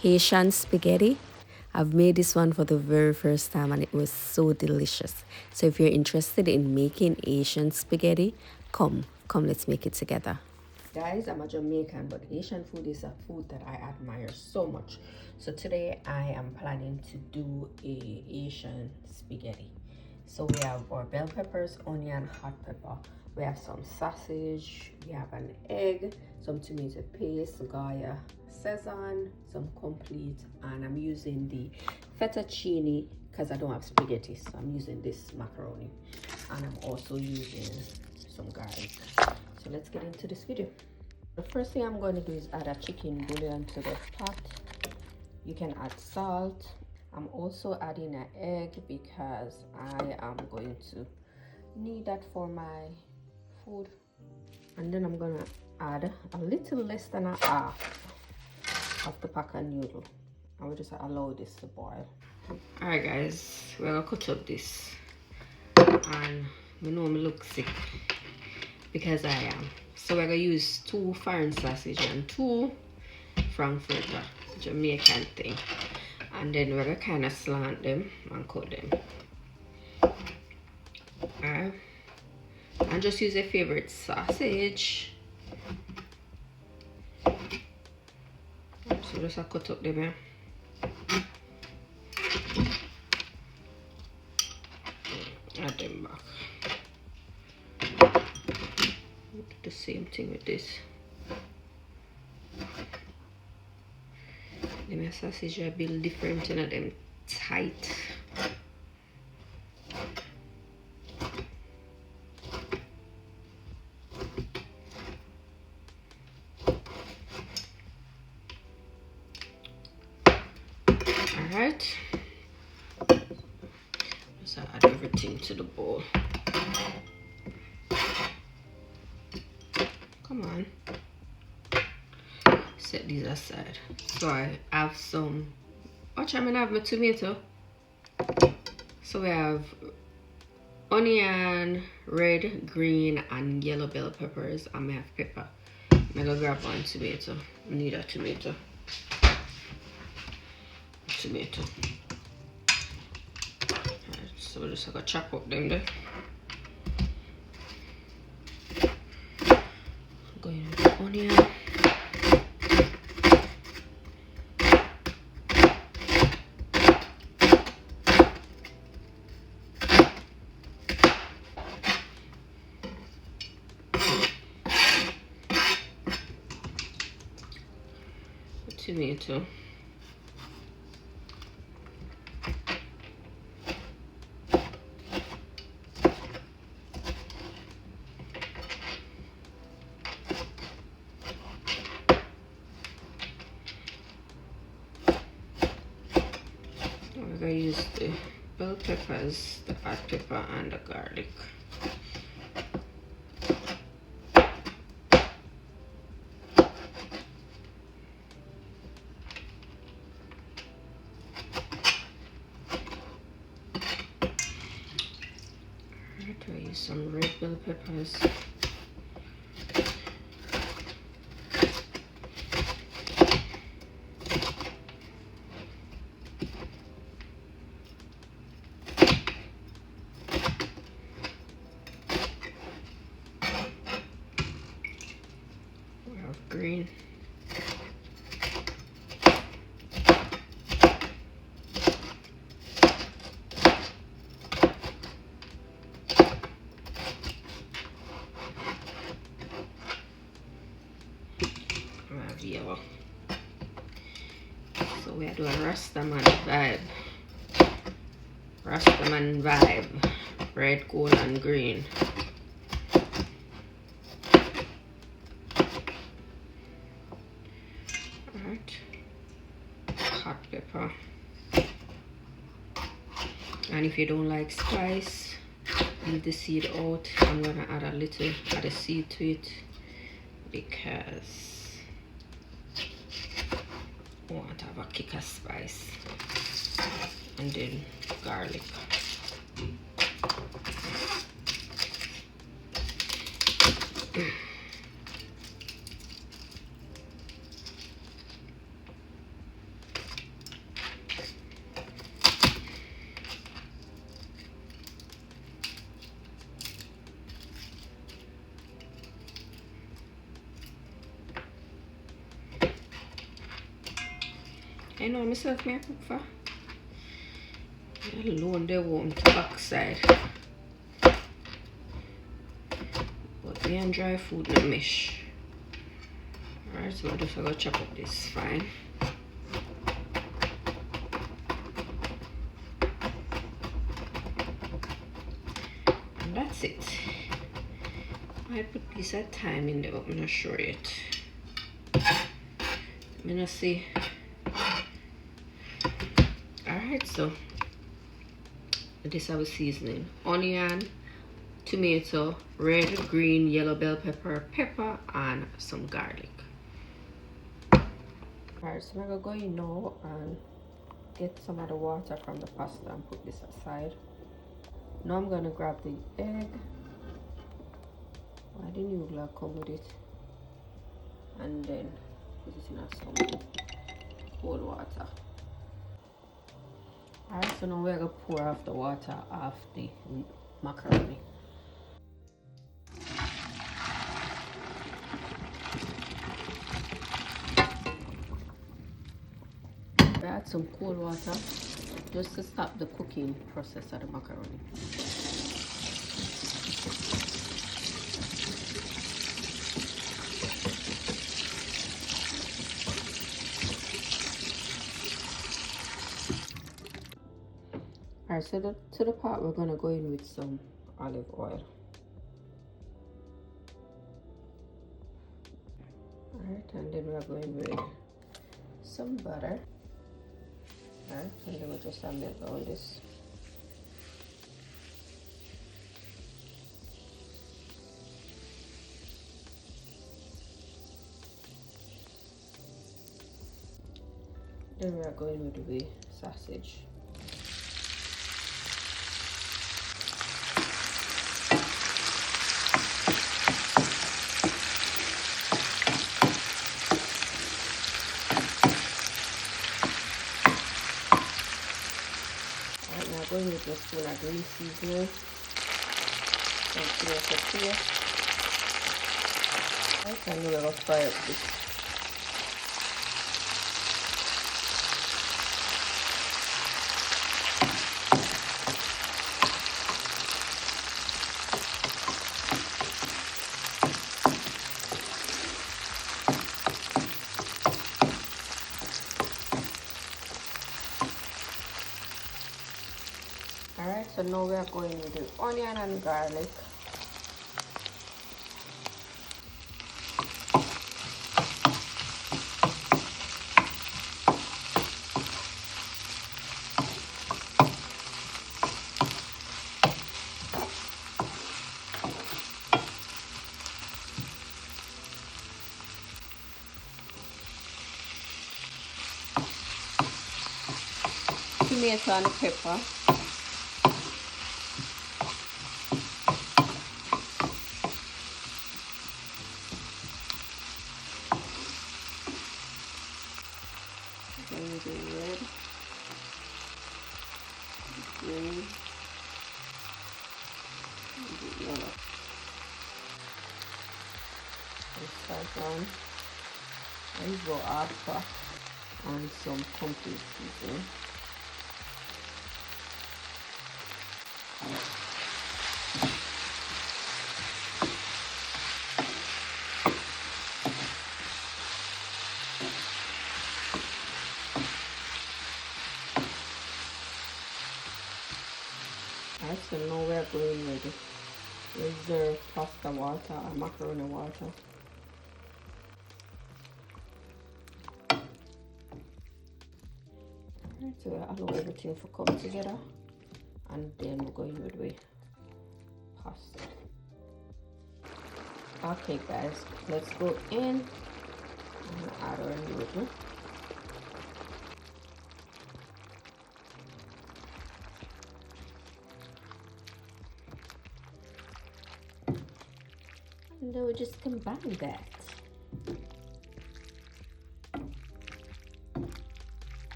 Haitian spaghetti. I've made this one for the very first time and it was so delicious. So if you're interested in making Asian spaghetti, come, let's make it together. Guys, I'm a Jamaican, but Asian food is a food that I admire so much. So today I am planning to do a Asian spaghetti. So we have our bell peppers, onion, hot pepper. We have some sausage, we have an egg, some tomato paste, Goya, Sazón, some complete, and I'm using the fettuccine because I don't have spaghetti, so I'm using this macaroni. And I'm also using some garlic. So let's get into this video. The first thing I'm going to do is add a chicken bouillon to the pot. You can add salt. I'm also adding an egg because I am going to need that for my food. And then I'm going to add a little less than a half of the pack of noodle. I will just allow this to boil. Alright guys, we're going to cut up this. And you know me look sick because I am. So we're going to use 2 foreign sausage and 2 frankfurters, Jamaican thing. And then we're going to kind of slant them and cut them. Alright. And just use your favorite sausage. So just cut up them here. Add them back. Do the same thing with this. Them sausage are built different, you know, them tight. Alright. So add everything to the bowl. Come on. Set these aside. So I have some. Watch, I'm gonna have my tomato. So we have onion, red, green, and yellow bell peppers, and I have pepper. I'm gonna grab one tomato. I need a tomato. Tomato. Alright, so we're just gonna chop up them there. Going with the onion. Tomato. We're gonna use the bell peppers, the hot pepper, and the garlic. Alright, use some red bell peppers. Green. We have yellow. So we are doing Rastaman vibe. Rastaman vibe. Red, gold, and green. Hot pepper, and if you don't like spice, leave the seed out. I'm gonna add a seed to it because I want to have a kick of spice. And then garlic. I know myself may cook for. Alone they won't backside. But me and dry food no mesh. Alright, so I just gotta chop up this fine. And that's it. I put this at time in there, but I'm not sure yet. I'm gonna see. Alright, so this is our seasoning: onion, tomato, red, green, yellow bell pepper, pepper, and some garlic. Alright, so I'm gonna go in now and get some of the water from the pasta and put this aside. Now I'm gonna grab the egg. Why didn't you come with it? And then put it in some cold water. Alright, so now we're gonna pour off the water off the macaroni. We add some cold water just to stop the cooking process of the macaroni. Alright, so to the pot we're gonna go in with some olive oil. Alright, and then we're going with some butter. Alright, and then we just melt all this. Then we are going with the sausage. Alright, now going with the spoon of green seasoning. Some tomato paste. Alright, and we're going to fry up this. Alright, so now we are going with the onion and garlic. Tomato and pepper. Then the red, green, and the yellow. And saffron. And go after and some pumpkin seasoning. Alright, so now we're going with reserve pasta water or macaroni water. Alright, so we allow everything to come together, and then we're going with the pasta. Okay guys, let's go in and add our noodle. And then we just combine that.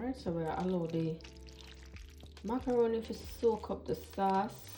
Alright, so we'll allow the macaroni to soak up the sauce.